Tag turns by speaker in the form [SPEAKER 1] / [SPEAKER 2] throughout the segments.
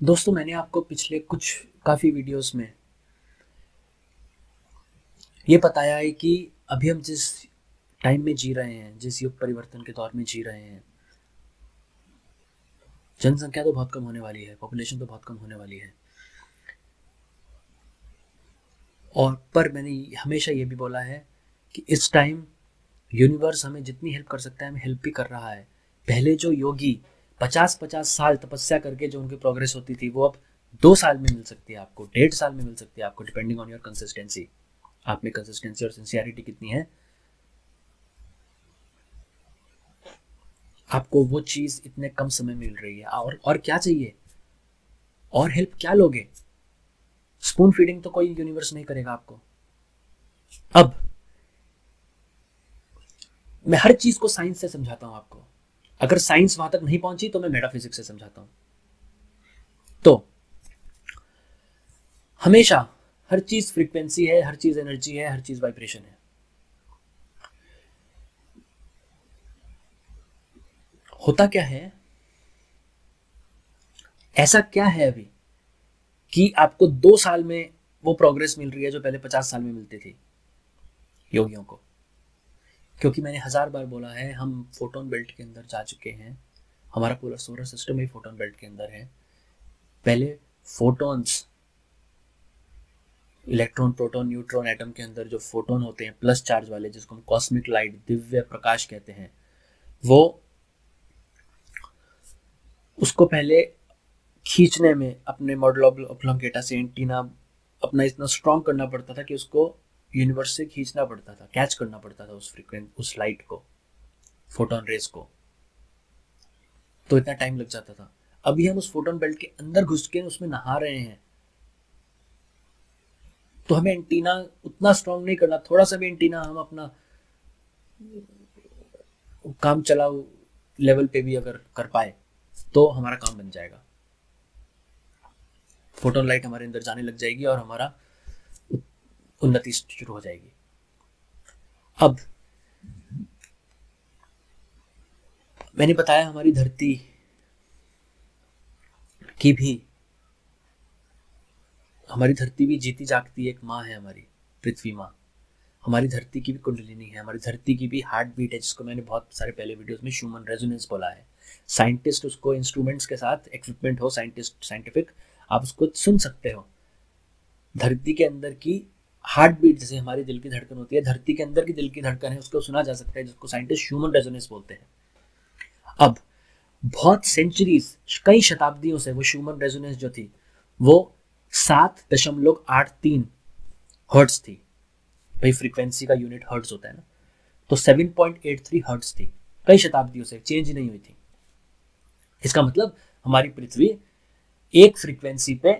[SPEAKER 1] दोस्तों, मैंने आपको पिछले कुछ काफ़ी वीडियोस में ये बताया है कि अभी हम जिस टाइम में जी रहे हैं, जिस युग परिवर्तन के दौर में जी रहे हैं, जनसंख्या तो बहुत कम होने वाली है, पॉपुलेशन तो बहुत कम होने वाली है। और पर मैंने हमेशा ये भी बोला है कि इस टाइम यूनिवर्स हमें जितनी हेल्प कर सकता है, हमें हेल्प भी कर रहा है। पहले जो योगी 50-50 साल तपस्या करके जो उनकी प्रोग्रेस होती थी, वो अब 2 साल में मिल सकती है आपको, 1.5 साल में मिल सकती है आपको, डिपेंडिंग ऑन योर कंसिस्टेंसी। आप में कंसिस्टेंसी और सिंसियरिटी कितनी है, आपको वो चीज़ इतने कम समय में मिल रही है। और क्या चाहिए? और हेल्प क्या लोगे? स्पून फीडिंग तो कोई यूनिवर्स नहीं करेगा आपको। अब मैं हर चीज़ को साइंस से समझाता हूँ आपको। अगर साइंस वहां तक नहीं पहुंची तो मैं मेटाफिजिक्स से समझाता हूँ। तो हमेशा हर चीज़ फ्रीक्वेंसी है, हर चीज़ एनर्जी है, हर चीज़ वाइब्रेशन है। होता क्या है, ऐसा क्या है अभी कि आपको 2 साल में वो प्रोग्रेस मिल रही है जो पहले 50 साल में मिलती थी योगियों को? क्योंकि मैंने 1000 बार बोला है, हम फोटोन बेल्ट के अंदर जा चुके हैं। हमारा पूरा सोलर सिस्टम ही फोटोन बेल्ट के अंदर है। पहले photons, electron, proton, neutron, atom के अंदर जो फोटोन होते हैं प्लस चार्ज वाले, जिसको हम कॉस्मिक लाइट, दिव्य प्रकाश कहते हैं, वो उसको पहले खींचने में अपने मॉडल ऑब्लोंगेटा से एंटीना अपना इतना स्ट्रॉन्ग करना पड़ता था कि उसको यूनिवर्स से खींचना पड़ता था, कैच करना पड़ता था उस फ्रीक्वेंट, उस लाइट को, फोटोन रेस को। तो इतना टाइम लग जाता था। अभी हम उस फोटोन बेल्ट के अंदर घुस के उसमें नहा रहे हैं, तो हमें एंटीना उतना स्ट्रांग नहीं करना। थोड़ा सा भी एंटीना हम अपना काम चलाओ लेवल पे भी अगर कर पाए तो हमारा काम बन जाएगा। फोटोन लाइट हमारे अंदर जाने लग जाएगी और हमारा उन्नति शुरू हो जाएगी। अब मैंने बताया हमारी धरती की भी, हमारी धरती भी जीती जागती एक माँ है, हमारी पृथ्वी माँ। हमारी धरती की भी कुंडलिनी है, हमारी धरती की भी हार्ट बीट है, जिसको मैंने बहुत सारे पहले वीडियोस में ह्यूमन रेजोनेंस बोला है। साइंटिस्ट उसको इंस्ट्रूमेंट्स के साथ, इक्विपमेंट हो साइंटिस्ट साइंटिफिक, आप उसको सुन सकते हो। धरती के अंदर की हार्ट बीट, जैसे हमारी दिल की धड़कन होती है, धरती के अंदर की दिल की धड़कन है, उसको सुना जा सकता है, जिसको साइंटिस्ट ह्यूमन रेजोनेंस बोलते हैं। अब बहुत सेंचुरीज, कई शताब्दियों से वो ह्यूमन रेजोनेंस जो थी, वो 7.83 हर्ट्ज थी। भाई फ्रीक्वेंसी का यूनिट हर्ट्ज होता है ना, तो 7.83 हर्ट्ज थी। कई शताब्दियों से चेंज ही नहीं हुई थी। इसका मतलब हमारी पृथ्वी एक फ्रीक्वेंसी पे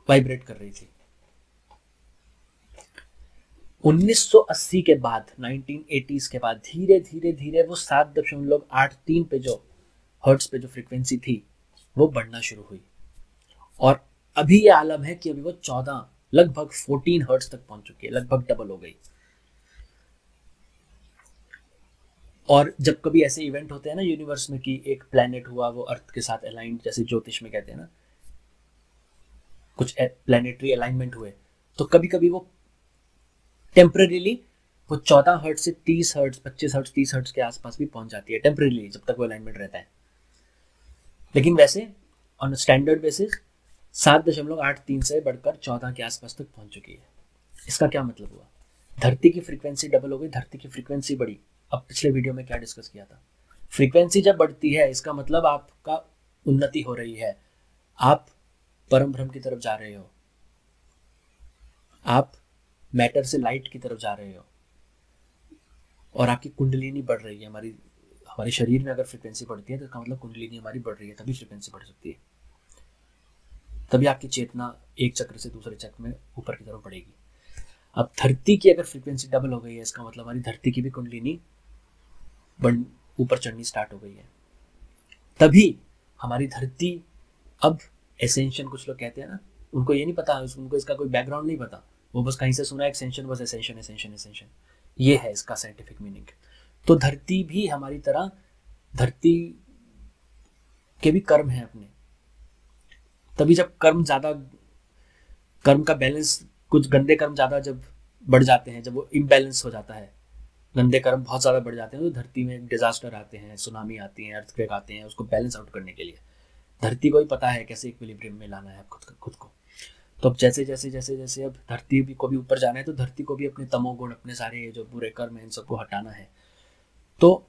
[SPEAKER 1] वाइब्रेट कर रही थी। 1980 के बाद, 1980s के बाद धीरे धीरे धीरे वो 7.83 पे जो हर्ट्ज पे जो फ्रीक्वेंसी थी, वो बढ़ना शुरू हुई। और अभी ये आलम है कि अभी वो 14, लगभग 14 हर्ट्ज तक पहुंच चुकी है, लगभग डबल हो गई। और जब कभी ऐसे इवेंट होते हैं ना यूनिवर्स में कि एक प्लेनेट हुआ वो अर्थ के साथ अलाइंड, जैसे ज्योतिष में कहते हैं ना, कुछ प्लेनेटरी अलाइनमेंट हुए, तो कभी कभी वो टेम्परेरीली वो 14 हर्ट्ज से 30 हर्ट्ज, 25 हर्ट्ज, 30 हर्ट्ज के आसपास भी पहुंच जाती है टेम्परेरीली, जब तक वो अलाइनमेंट रहता है। लेकिन वैसे ऑन स्टैंडर्ड बेसिस 7.83 से बढ़कर 14 के आसपास तक पहुंच चुकी है। इसका क्या मतलब हुआ? धरती की फ्रीक्वेंसी डबल हो गई, धरती की फ्रीक्वेंसी बढ़ी। अब पिछले वीडियो में क्या डिस्कस किया था, फ्रीक्वेंसी जब बढ़ती है इसका मतलब आपका उन्नति हो रही है, आप परम ब्रह्म की तरफ जा रहे हो, आप मैटर से लाइट की तरफ जा रहे हो, और आपकी कुंडलिनी बढ़ रही है। हमारी हमारे शरीर में अगर फ्रीक्वेंसी बढ़ती है तो इसका मतलब कुंडलिनी हमारी बढ़ रही है, तभी फ्रीक्वेंसी बढ़ सकती है, तभी आपकी चेतना एक चक्र से दूसरे चक्र में ऊपर की तरफ बढ़ेगी। अब धरती की अगर फ्रीक्वेंसी डबल हो गई है, इसका मतलब हमारी धरती की भी कुंडलिनी ऊपर चढ़नी स्टार्ट हो गई है। तभी हमारी धरती अब एसेंशन, कुछ लोग कहते हैं ना, उनको ये नहीं पता, उनको इसका कोई बैकग्राउंड नहीं पता, वो बस कहीं से सुना एक्सटेंशन, बस एसेंशन एसेंशन एसेंशन, ये है इसका साइंटिफिक मीनिंग। तो धरती भी हमारी तरह, धरती के भी कर्म है अपने, तभी जब कर्म का बैलेंस, कुछ गंदे कर्म ज़्यादा जब बढ़ जाते हैं, जब वो इम्बैलेंस हो जाता है, गंदे कर्म बहुत ज़्यादा बढ़ जाते हैं, तो धरती में डिजास्टर आते हैं, सुनामी आती है, अर्थक्वेक आते हैं। उसको बैलेंस आउट करने के लिए धरती को ही पता है कैसे इक्विलिब्रियम में लाना है खुद को। तो अब जैसे जैसे जैसे जैसे अब धरती भी को भी ऊपर जाना है, तो धरती को भी अपने तमोगुण, अपने सारे जो बुरे कर्म हैं, इन सबको हटाना है। तो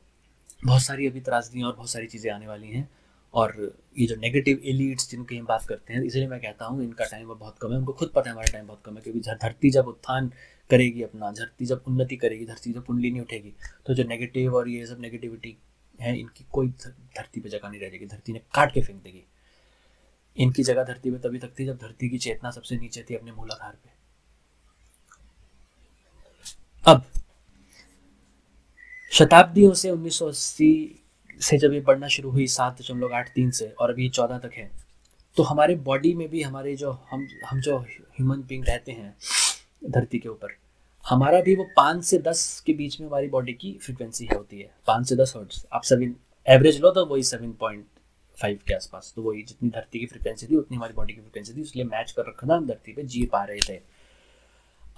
[SPEAKER 1] बहुत सारी अभी त्रासदियाँ और बहुत सारी चीज़ें आने वाली हैं। और ये जो नेगेटिव एलिट्स जिनकी हम बात करते हैं, इसलिए मैं कहता हूँ इनका टाइम अब बहुत कम है। उनको खुद पता है हमारा टाइम बहुत कम है, क्योंकि धरती जब उत्थान करेगी अपना, धरती जब उन्नति करेगी, धरती जब कुंडली नहीं उठेगी, तो जो नेगेटिव और ये सब नेगेटिविटी है, इनकी कोई धरती पे जगह नहीं रह जाएगी। धरती ने काट के फेंक देगी। इनकी जगह धरती पे तभी तक थी जब धरती की चेतना सबसे नीचे थी, अपने मूलाधार पे। अब शताब्दियों से 1980 से जब ये बढ़ना शुरू हुई 7.83 से, और अभी 14 तक है, तो हमारे बॉडी में भी हमारे जो हम जो ह्यूमन बीइंग रहते हैं धरती के ऊपर, हमारा भी वो 5 से 10 के बीच में हमारी बॉडी की फ्रीक्वेंसी है होती है, 5 से 10 हर्ट्ज। आप 7 एवरेज लो तो वही 7.5 के आसपास, तो वही जितनी धरती की फ्रीक्वेंसी थी उतनी हमारी बॉडी की फ्रीक्वेंसी थी, इसलिए मैच कर रखा था, हम धरती पे जी पा रहे थे।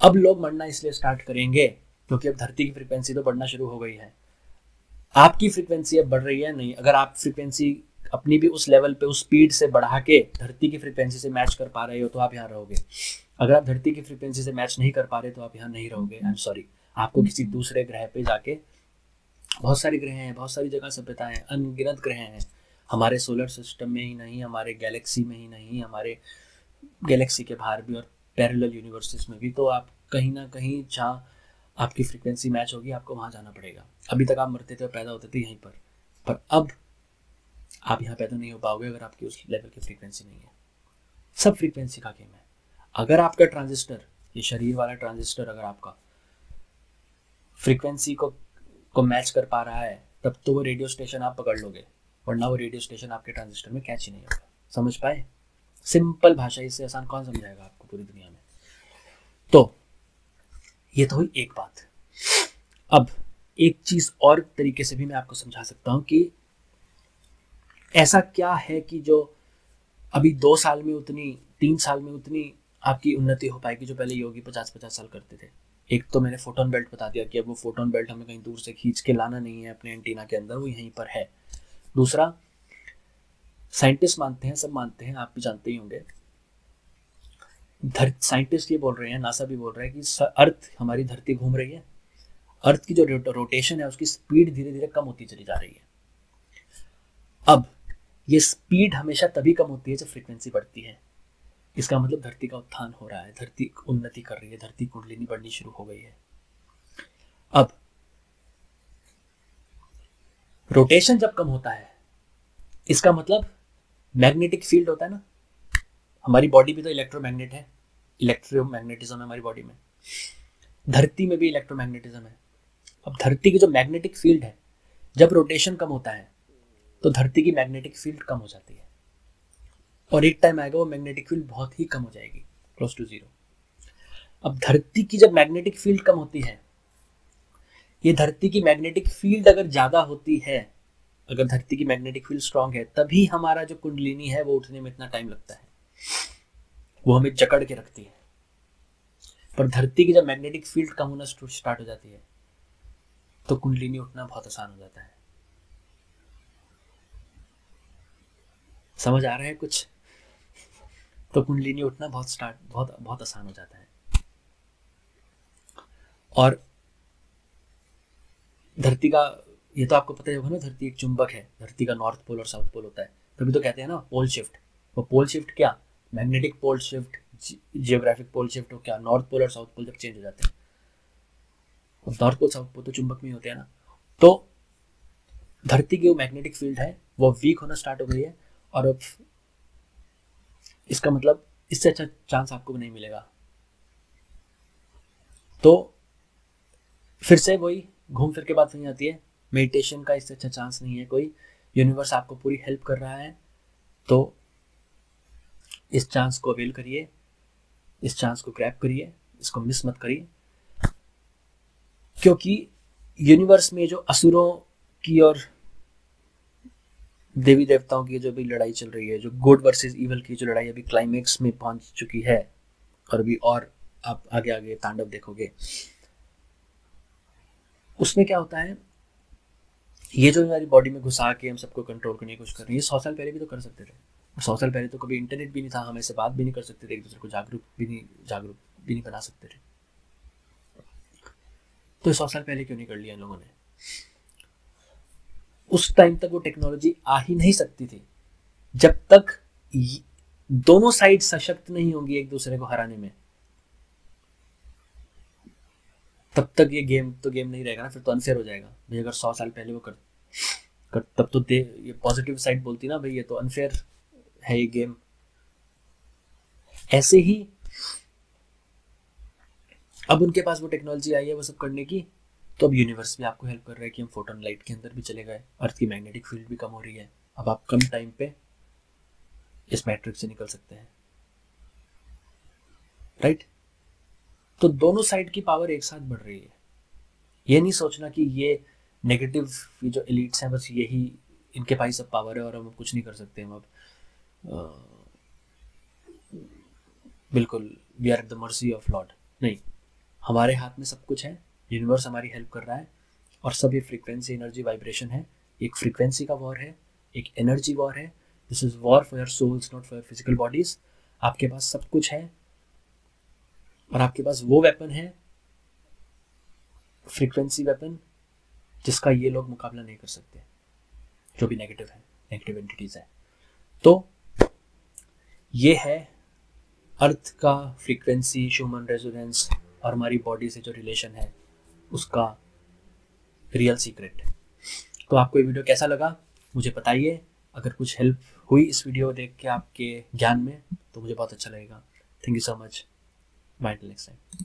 [SPEAKER 1] अब लोग मरना इसलिए स्टार्ट करेंगे क्योंकि अब धरती की फ्रीक्वेंसी तो बढ़ना शुरू हो गई है। आपकी फ्रीक्वेंसी अब बढ़ रही है नहीं, अगर आप फ्रीक्वेंसी अपनी भी उस लेवल पे, उस स्पीड से बढ़ा के धरती की फ्रीक्वेंसी से मैच कर पा रहे हो तो आप यहाँ रहोगे। अगर आप धरती की फ्रीक्वेंसी से मैच नहीं कर पा रहे तो आप यहाँ नहीं रहोगे। आई एम सॉरी, आपको किसी दूसरे ग्रह पे जाके, बहुत सारे ग्रह हैं, बहुत सारी जगह सभ्यताएं, अनगिनत ग्रह हैं हमारे सोलर सिस्टम में ही नहीं, हमारे गैलेक्सी में ही नहीं, हमारे गैलेक्सी के बाहर भी और पैरेलल यूनिवर्सेस में भी। तो आप कहीं ना कहीं जहाँ आपकी फ्रीक्वेंसी मैच होगी, आपको वहाँ जाना पड़ेगा। अभी तक आप मरते थे और पैदा होते थे यहीं पर अब आप यहाँ पैदा नहीं हो पाओगे अगर आपकी उस लेवल की फ्रीक्वेंसी नहीं है। सब फ्रीक्वेंसी का गेम है। अगर आपका ट्रांजिस्टर, ये शरीर वाला ट्रांजिस्टर, अगर आपका फ्रीक्वेंसी को मैच कर पा रहा है, तब तो वो रेडियो स्टेशन आप पकड़ लोगे, वरना वो रेडियो स्टेशन आपके ट्रांजिस्टर में कैच ही नहीं होगा। समझ पाए? सिंपल भाषा, इससे आसान कौन समझाएगा आपको पूरी दुनिया में। तो ये तो हुई एक बात। अब एक चीज और तरीके से भी मैं आपको समझा सकता हूं कि ऐसा क्या है कि जो अभी 2 साल में उतनी, 3 साल में उतनी आपकी उन्नति हो पाएगी जो पहले योगी 50-50 साल करते थे। एक तो मैंने फोटोन बेल्ट बता दिया कि अब वो फोटोन बेल्ट हमें कहीं दूर से खींच के लाना नहीं है अपने एंटीना के अंदर, वो यहीं पर है। दूसरा, साइंटिस्ट मानते हैं, सब मानते हैं, आप भी जानते ही होंगे, साइंटिस्ट ये बोल रहे हैं, नासा भी बोल रहा है कि अर्थ, हमारी धरती घूम रही है, अर्थ की जो रोटेशन है उसकी स्पीड धीरे धीरे कम होती चली जा रही है। अब ये स्पीड हमेशा तभी कम होती है जब फ्रीक्वेंसी बढ़ती है। इसका मतलब धरती का उत्थान हो रहा है, धरती उन्नति कर रही है, धरती कुंडलिनी बढ़नी शुरू हो गई है। अब रोटेशन जब कम होता है, इसका मतलब मैग्नेटिक फील्ड होता है ना, हमारी बॉडी भी तो इलेक्ट्रोमैग्नेट है, इलेक्ट्रोमैग्नेटिज्म है हमारी बॉडी में, धरती में भी इलेक्ट्रोमैग्नेटिज्म है। अब धरती की जो मैग्नेटिक फील्ड है, जब रोटेशन कम होता है तो धरती की मैग्नेटिक फील्ड कम हो जाती है, और एक टाइम आएगा वो मैग्नेटिक फील्ड बहुत ही कम हो जाएगी, क्लोज टू जीरो। अब धरती की जब मैग्नेटिक फील्ड कम होती है, ये धरती की मैग्नेटिक फील्ड अगर ज्यादा होती है, अगर धरती की मैग्नेटिक फील्ड स्ट्रांग है, तभी हमारा जो कुंडलिनी है वो उठने में इतना टाइम लगता है, वो हमें जकड़ के रखती है। पर धरती की जब मैग्नेटिक फील्ड कम होना स्टार्ट हो जाती है तो कुंडलिनी उठना बहुत आसान हो जाता है। समझ आ रहा है कुछ? तो कुंडलिनी उठना बहुत आसान हो जाता है। और धरती का, ये तो आपको पता ही होगा ना, धरती एक चुंबक है, धरती का नॉर्थ पोल और साउथ पोल होता है, तभी तो कहते हैं ना पोल शिफ्ट। वो पोल शिफ्ट क्या, मैग्नेटिक पोल शिफ्ट, जियोग्राफिक पोल शिफ्ट हो क्या, नॉर्थ पोल और साउथ पोल जब चेंज हो जाते हैं, नॉर्थ पोल साउथ पोल तो चुंबक में होते हैं ना, तो धरती की वो मैग्नेटिक फील्ड है वो वीक होना स्टार्ट हो गई है। और अब इसका मतलब इससे अच्छा चांस आपको नहीं मिलेगा। तो फिर से वही घूम फिर के बात वही आती है, मेडिटेशन का इससे अच्छा चांस नहीं है कोई। यूनिवर्स आपको पूरी हेल्प कर रहा है, तो इस चांस को अवेल करिए, इस चांस को ग्रैब करिए, इसको मिस मत करिए। क्योंकि यूनिवर्स में जो असुरों की और देवी देवताओं की जो भी लड़ाई चल रही है, जो गुड वर्सेस इवल की जो लड़ाई अभी क्लाइमेक्स में पहुंच चुकी है, और अभी और आप आगे आगे तांडव देखोगे, उसमें क्या होता है, ये जो हमारी बॉडी में घुसा के हम सबको कंट्रोल करने की कोशिश कर रहे हैं, ये 100 साल पहले भी तो कर सकते थे। 100 साल पहले तो कभी इंटरनेट भी नहीं था, हम ऐसे बात भी नहीं कर सकते थे, एक दूसरे को जागरूक भी नहीं बना सकते थे। तो 100 साल पहले क्यों नहीं कर लिया इन लोगों ने? उस टाइम तक वो टेक्नोलॉजी आ ही नहीं सकती थी जब तक दोनों साइड सशक्त नहीं होंगी एक दूसरे को हराने में। तब तक ये गेम तो गेम नहीं रहेगा ना, फिर तो अनफेयर हो जाएगा भाई। अगर 100 साल पहले वो कर तब तो ये पॉजिटिव साइड बोलती ना भाई, ये तो अनफेयर है ये गेम। ऐसे ही अब उनके पास वो टेक्नोलॉजी आई है वो सब करने की, तो अब यूनिवर्स भी आपको हेल्प कर रहा है कि हम फोटोन लाइट के अंदर भी चले गए, अर्थ की मैग्नेटिक फील्ड भी कम हो रही है, अब आप कम टाइम पे इस मैट्रिक्स से निकल सकते हैं, राइट। तो दोनों साइड की पावर एक साथ बढ़ रही है। ये नहीं सोचना कि ये नेगेटिव जो एलिट्स हैं बस यही इनके पास सब पावर है और हम कुछ नहीं कर सकते। हम अब बिल्कुल we are at the mercy of Lord, नहीं, हमारे हाथ में सब कुछ है, यूनिवर्स हमारी हेल्प कर रहा है, और सब ये फ्रीक्वेंसी एनर्जी वाइब्रेशन है। एक फ्रीक्वेंसी का वॉर है, एक एनर्जी वॉर है। This is war for your souls, not for your physical bodies. आपके पास सब कुछ है और आपके पास वो वेपन है, फ्रीक्वेंसी वेपन, जिसका ये लोग मुकाबला नहीं कर सकते, जो भी नेगेटिव है, नेगेटिव एंटिटीज है। तो ये है अर्थ का फ्रीक्वेंसी, ह्यूमन रेजोनेंस और हमारी बॉडी से जो रिलेशन है उसका रियल सीक्रेट। तो आपको ये वीडियो कैसा लगा मुझे बताइए। अगर कुछ हेल्प हुई इस वीडियो देख के आपके ज्ञान में तो मुझे बहुत अच्छा लगेगा। Thank you so much. Bye till next time.